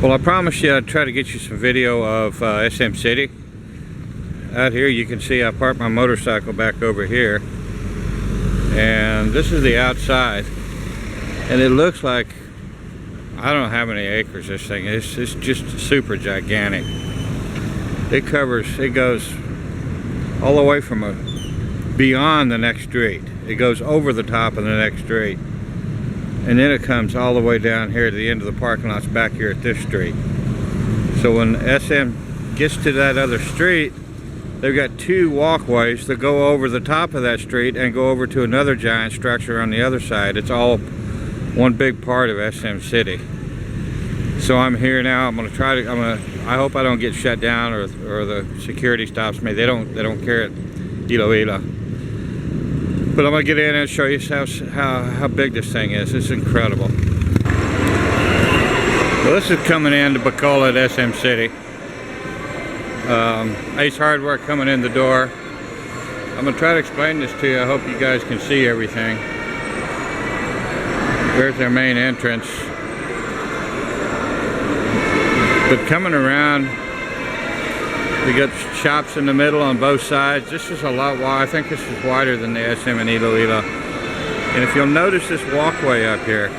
Well, I promised you I'd try to get you some video of SM City. Out here you can see I parked my motorcycle back over here, and this is the outside, and it looks like, I don't know how many acres this thing is. It's just super gigantic. It goes all the way from beyond the next street. It goes over the top of the next street, and then it comes all the way down here to the end of the parking lots back here at this street. So when SM gets to that other street, they've got two walkways that go over the top of that street and go over to another giant structure on the other side. It's all one big part of SM City. So I'm here now. I hope I don't get shut down or the security stops me. They don't care at Iloilo. But I'm gonna get in and show you how big this thing is. It's incredible. Well, this is coming into Bacolod, SM City. Ace Hardware coming in the door. I'm gonna try to explain this to you. I hope you guys can see everything. There's their main entrance. But coming around, we got shops in the middle on both sides. This is a lot wide. I think this is wider than the SM in Iloilo. And if you'll notice this walkway up here,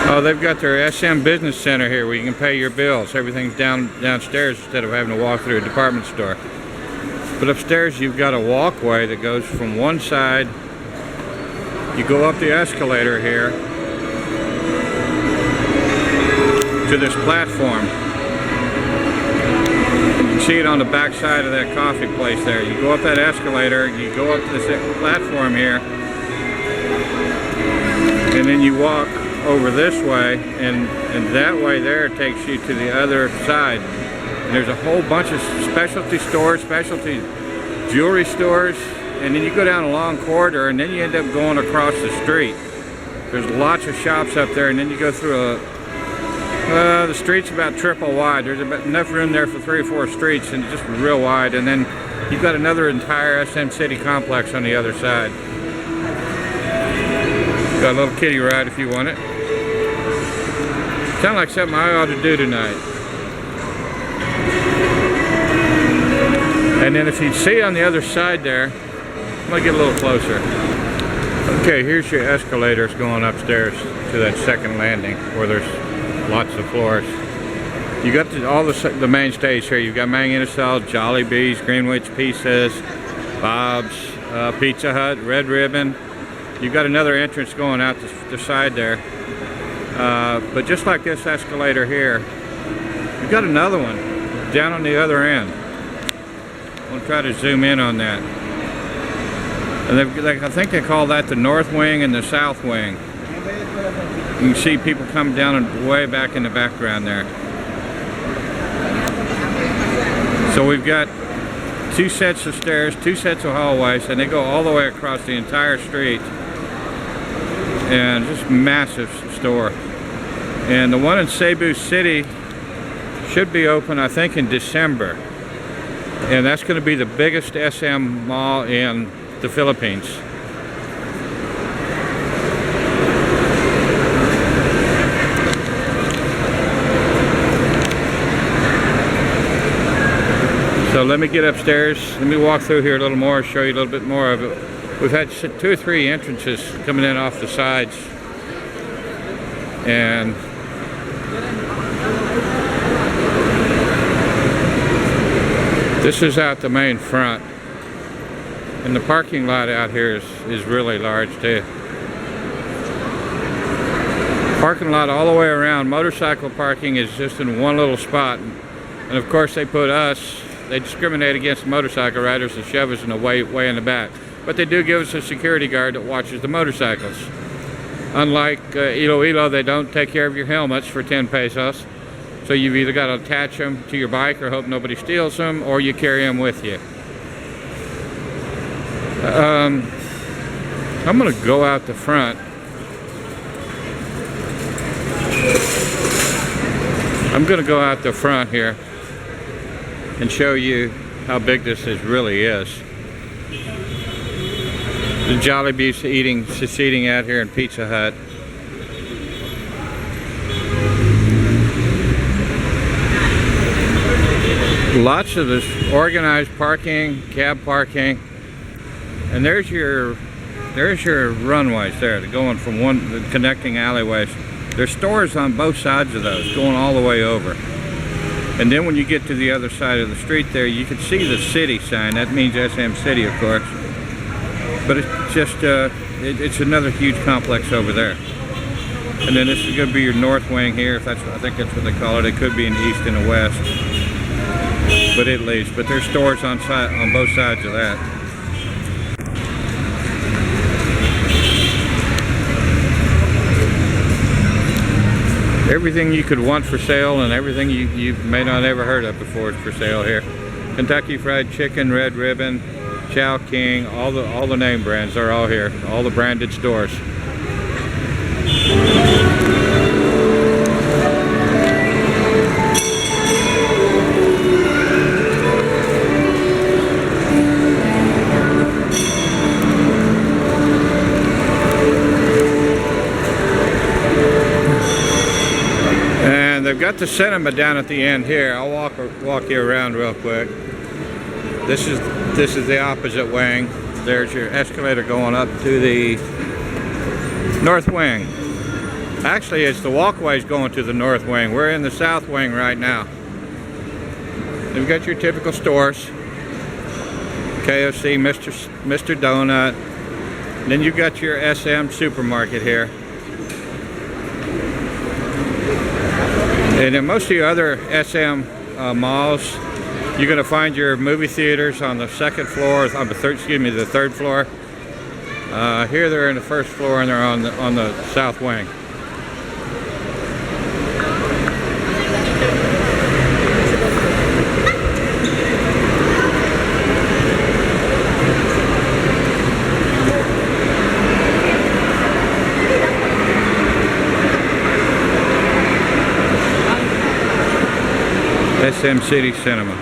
oh, they've got their SM Business Center here where you can pay your bills. Everything's downstairs instead of having to walk through a department store. But upstairs you've got a walkway that goes from one side. You go up the escalator here to this platform. You can see it on the back side of that coffee place there. You go up that escalator, you go up to this platform here, and then you walk over this way, and that way there takes you to the other side. And there's a whole bunch of specialty stores, specialty jewelry stores, and then you go down a long corridor, and then you end up going across the street. There's lots of shops up there, and then you go through the street's about triple wide. There's about enough room there for 3 or 4 streets, and just real wide. And then you've got another entire SM City complex on the other side. Got a little kiddie ride if you want it. Sounds like something I ought to do tonight. And then if you see on the other side there, I'm gonna get a little closer. Okay, here's your escalators going upstairs to that second landing where there's lots of floors. You got all the main stage here. You've got Mang Inasal, Jollibee's, Greenwich Pizzas, Bob's, Pizza Hut, Red Ribbon. You've got another entrance going out the side there. But just like this escalator here, you've got another one down on the other end. I'm going to try to zoom in on that. And I think they call that the north wing and the south wing. You can see people come down way back in the background there. So we've got 2 sets of stairs, 2 sets of hallways, and they go all the way across the entire street. And just massive store. And the one in Cebu City should be open, I think, in December. And that's going to be the biggest SM mall in the Philippines. So let me get upstairs, let me walk through here a little more, show you a little bit more of it. We've had 2 or 3 entrances coming in off the sides. And this is out the main front. And the parking lot out here is really large too. Parking lot all the way around. Motorcycle parking is just in one little spot. And of course they discriminate against motorcycle riders and shove us in the way in the back. But they do give us a security guard that watches the motorcycles. Unlike Iloilo, they don't take care of your helmets for 10 pesos. So you've either got to attach them to your bike or hope nobody steals them, or you carry them with you. I'm going to go out the front. I'm going to go out the front here and show you how big this really is. The Jollibee's eating out here in Pizza Hut. Lots of this organized parking, cab parking, and there's your runways there, going from the connecting alleyways. There's stores on both sides of those, going all the way over. And then when you get to the other side of the street there, you can see the city sign. That means SM City, of course. But it's just, it's another huge complex over there. And then this is going to be your north wing here. If that's, I think that's what they call it. It could be in the east and the west, but at least. But there's stores on both sides of that. Everything you could want for sale, and everything you may not ever heard of before is for sale here. Kentucky Fried Chicken, Red Ribbon, Chow King, all the name brands are all here. All the branded stores. They've got the cinema down at the end here. I'll walk you around real quick. This is the opposite wing. There's your escalator going up to the north wing. Actually, it's the walkways going to the north wing. We're in the south wing right now. You've got your typical stores. KFC, Mr. Donut. And then you've got your SM supermarket here. And in most of your other SM malls, you're going to find your movie theaters on the second floor, on the third floor. Here they're in the first floor, and they're on the south wing. SM City Cinema.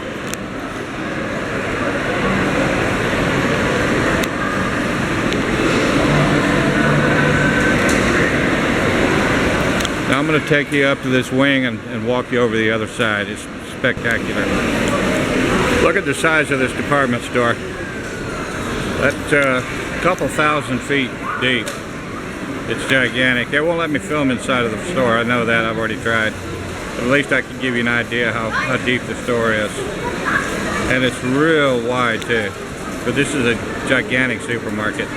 Now I'm going to take you up to this wing and walk you over the other side. It's spectacular. Look at the size of this department store. That's a couple thousand feet deep. It's gigantic. They won't let me film inside of the store. I know that. I've already tried. But at least I can give you an idea how deep the store is. And it's real wide too. But this is a gigantic supermarket.